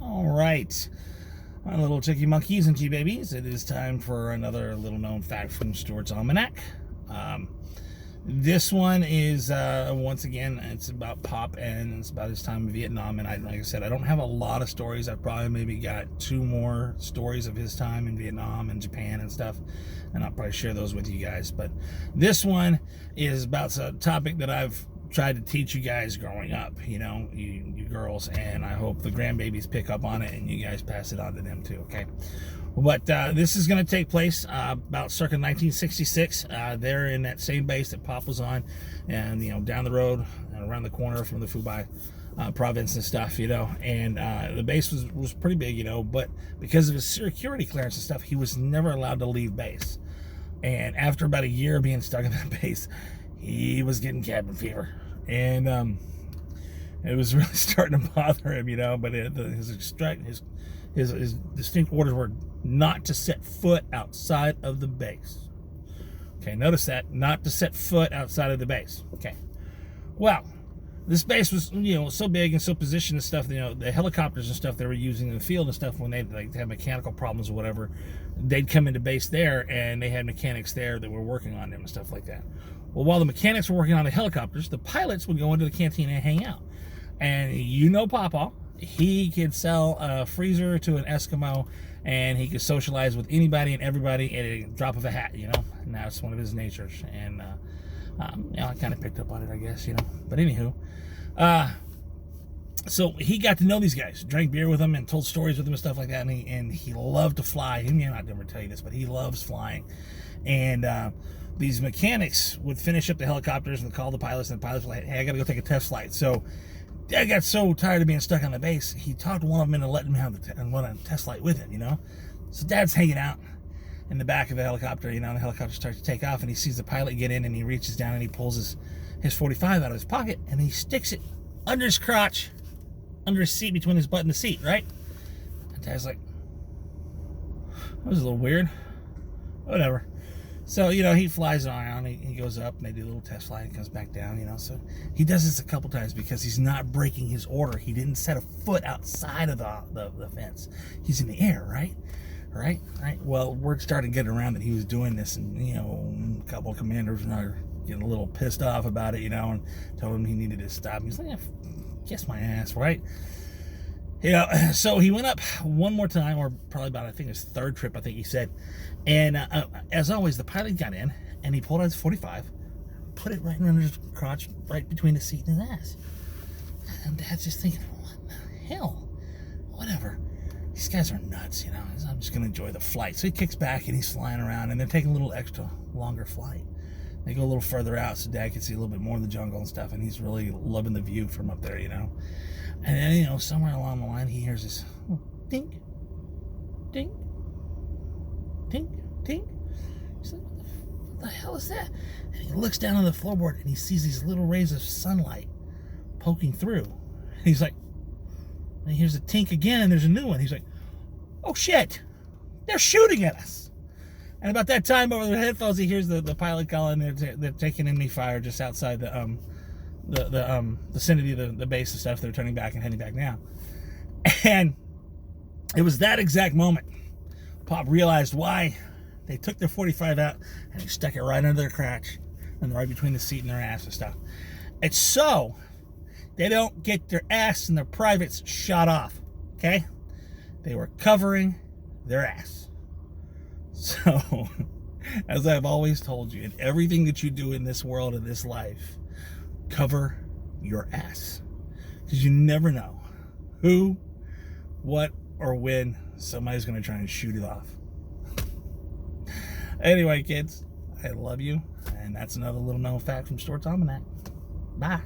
All right, my little Chickey Monkees and G-Babies, it is time for another little known fact from Stewart's Almanac. This one is, once again, it's about Pop, and it's about his time in Vietnam. And like I said, I don't have a lot of stories. I've probably maybe got 2 more stories of his time in Vietnam and Japan and stuff, and I'll probably share those with you guys. But this one is about a topic that I've tried to teach you guys growing up, you girls, and I hope the grandbabies pick up on it and you guys pass it on to them too, okay? But this is going to take place about circa 1966. They're in that same base that Pop was on, and down the road and around the corner from the Phu province and stuff, and the base was pretty big, but because of his security clearance and stuff, he was never allowed to leave base. And after about a year being stuck in that base, he was getting cabin fever, and it was really starting to bother him, but his distinct orders were not to set foot outside of the base. Okay, notice that, not to set foot outside of the base. Okay, well, this base was, so big and so positioned and stuff, the helicopters and stuff they were using in the field and stuff, when they'd have mechanical problems or whatever, they'd come into base there, and they had mechanics there that were working on them and stuff like that. Well, while the mechanics were working on the helicopters, the pilots would go into the canteen and hang out. And Papa, he could sell a freezer to an Eskimo, and he could socialize with anybody and everybody at a drop of a hat, and that's one of his natures. And I kind of picked up on it, I guess, but anywho, so he got to know these guys, drank beer with them and told stories with them and stuff like that, and he loved to fly. He may not ever tell you this, but he loves flying. And these mechanics would finish up the helicopters and call the pilots, and the pilots were like, hey, I gotta go take a test flight. So Dad got so tired of being stuck on the base, he talked one of them into letting him have a test flight with him, So Dad's hanging out in the back of the helicopter, and the helicopter starts to take off, and he sees the pilot get in, and he reaches down and he pulls his 45 out of his pocket, and he sticks it under his crotch, under his seat, between his butt and the seat, right? And Dad's like, that was a little weird. Whatever. So, he flies around, he goes up, and they do a little test flight, and comes back down, So he does this a couple times because he's not breaking his order. He didn't set a foot outside of the fence. He's in the air, right? Right? Well, word started getting around that he was doing this, and, a couple of commanders were getting a little pissed off about it, and told him he needed to stop. He's like, kiss my ass, right? So he went up one more time, or probably about, I think his 3rd trip, I think he said. And as always, the pilot got in, and he pulled out his 45, put it right under his crotch, right between his seat and his ass. And Dad's just thinking, what the hell? Whatever. These guys are nuts, I'm just going to enjoy the flight. So he kicks back, and he's flying around, and they're taking a little extra longer flight. They go a little further out so Dad can see a little bit more of the jungle and stuff, and he's really loving the view from up there, And then, somewhere along the line, he hears this dink, dink, dink, dink. He's like, what the hell is that? And he looks down on the floorboard, and he sees these little rays of sunlight poking through. And he's like, and he hears a tink again, and there's a new one. He's like, oh shit, they're shooting at us. And about that time, over the headphones, he hears the pilot calling. They're taking enemy fire just outside the vicinity of the base and stuff. They're turning back and heading back now. And it was that exact moment Pop realized why they took their 45 out, and they stuck it right under their crotch and right between the seat and their ass and stuff. It's so they don't get their ass and their privates shot off, okay? They were covering their ass. So, as I've always told you, in everything that you do in this world, in this life, cover your ass. Because you never know who, what, or when somebody's going to try and shoot it off. Anyway, kids, I love you. And that's another little known fact from Stewart's Almanac. Bye.